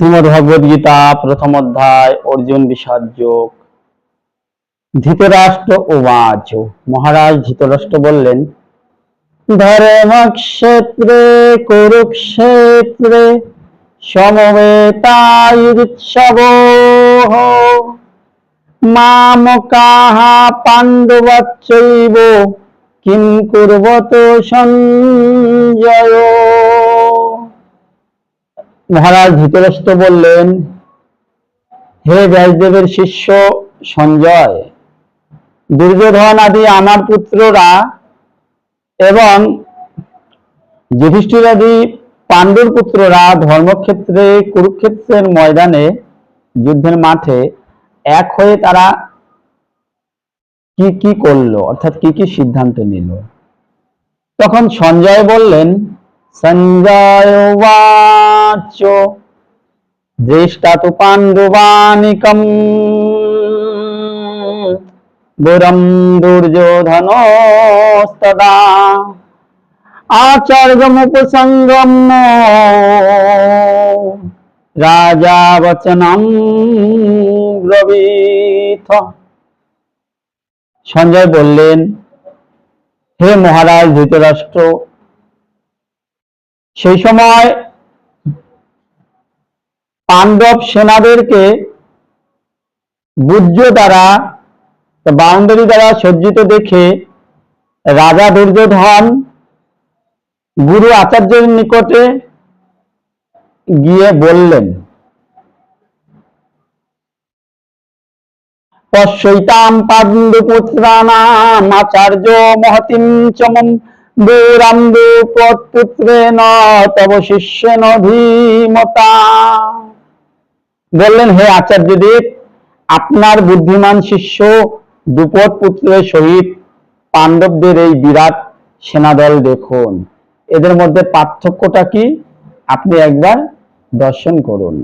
শ্রীমদ্ভগবদ্গীতা প্রথম অধ্যায় অর্জুন বিষাদ যোগ। ধৃতরাষ্ট্র উবাচ, মহারাজ ধৃতরাষ্ট্র বললেন, ধর্মক্ষেত্রে কুরুক্ষেত্রে সমবেতায়ুৎসবো মামকাঃ পাণ্ডবাশ্চৈব কিং কুর্বত সঞ্জয়। মহারাজ ধৃতরাষ্ট্র বললেন, হে ব্যাসদেবের শিষ্য সঞ্জয়, দুর্যোধন আদি আমার পুত্ররা এবং যুধিষ্ঠির আদি পাণ্ডুর পুত্ররা ধর্মক্ষেত্রে কুরুক্ষেত্রের ময়দানে যুদ্ধের মাঠে এক হয়ে তারা কি কি করলো, অর্থাৎ কি কি সিদ্ধান্ত নিল। তখন সঞ্জয় বললেন, সঞ্জয় উবাচ, দৃষ্টা তু পাণ্ডবানিকম বুরম দুর্যোধনস্তদা আচার্যমুপসংগম্য রাজা বচনম ব্রবীথ। সঞ্জয় বললেন, হে মহারাজ ধৃতরাষ্ট্র, সেই সময় পাণ্ডব সেনাদেরকে বুজ্য দ্বারা বাউন্ডারি দ্বারা সজ্জিত দেখে রাজা দুর্যোধন গুরু আচার্যের নিকটে গিয়ে বললেন, পশ্যৈতাম পাণ্ডুপুত্রাণাম আচার্য মহতিম চমম দুরাম্বু পুত্রেণ তব শিষ্যেন ধীমতা। বললেন, হে আচার্যদেব, আপনার বুদ্ধিমান শিষ্য দ্রুপদ পুত্রের সহিত পাণ্ডবদের এই বিরাট সেনাদল দেখুন, এদের মধ্যে পার্থক্যটা কি আপনি একবার দর্শন করুন।